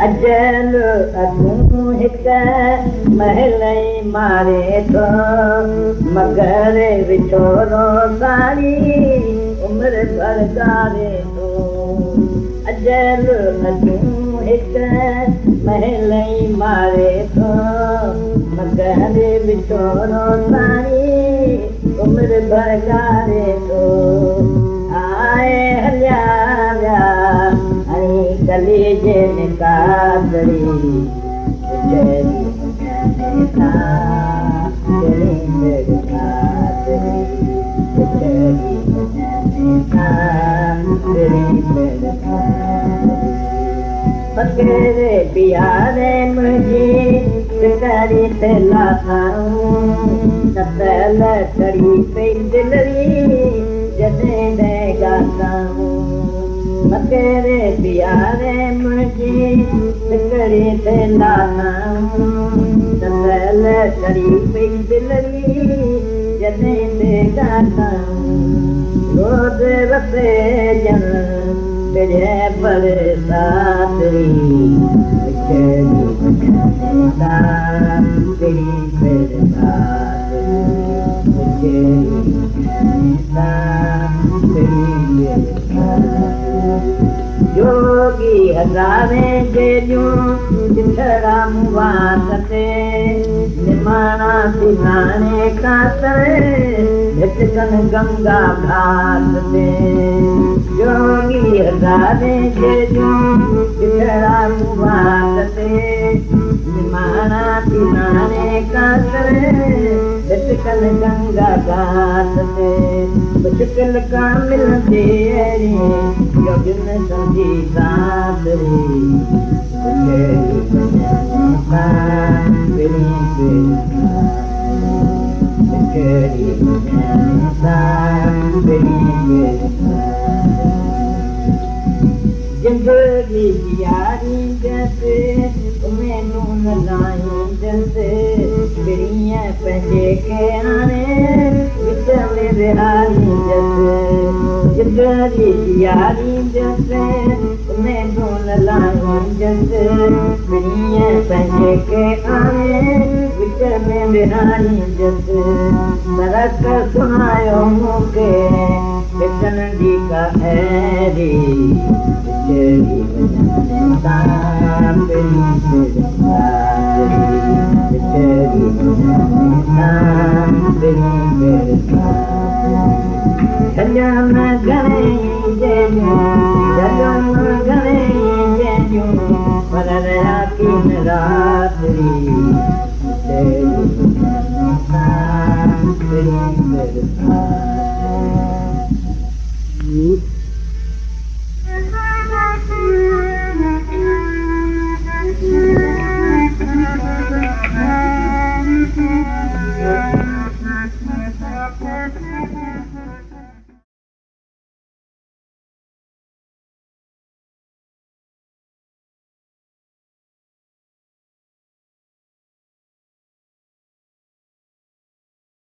अजल अतूं हिक महल मारे थो मगर विछोरो सारी उमिरि भर गारे थो अजल अतूं हिक महल मारे थो मगर विछोरो सारी उमिरि भर गारे थो आए हलिया विया कलेजे में कादरी पकेरे बिहारे मुझे करी तेला नतल करी पे दिलरी जने दे गाता मकेरे बिहारे मुझे करी तेला नतल करी पे दिलरी जने दे गाता रोज बसे जन तेरे पर साथरी योगी हजारे जेलियूं जिठड़ा मुवासते निमाणा सिनाने कातरे भिटकन गंगा घाट ते योगी हजारे जेलियूं जिठड़ा मुवासते निमाणा सिनाने कातरे भिटकन गंगा घाट ते मुश्किल कामिल तेरी योगिन संधी सादरी जिंदगी यारी जैसे मैनू नलाई जैसे बिड़ियां पंहिंजे के आने विच में बिहारी जैसे जिंदगी यारी जैसे मैनू नलाई जैसे बिड़ियां पंहिंजे के आने विच में बिहारी जैसे नरक सुनायो मूंखे कितन दी का हैरी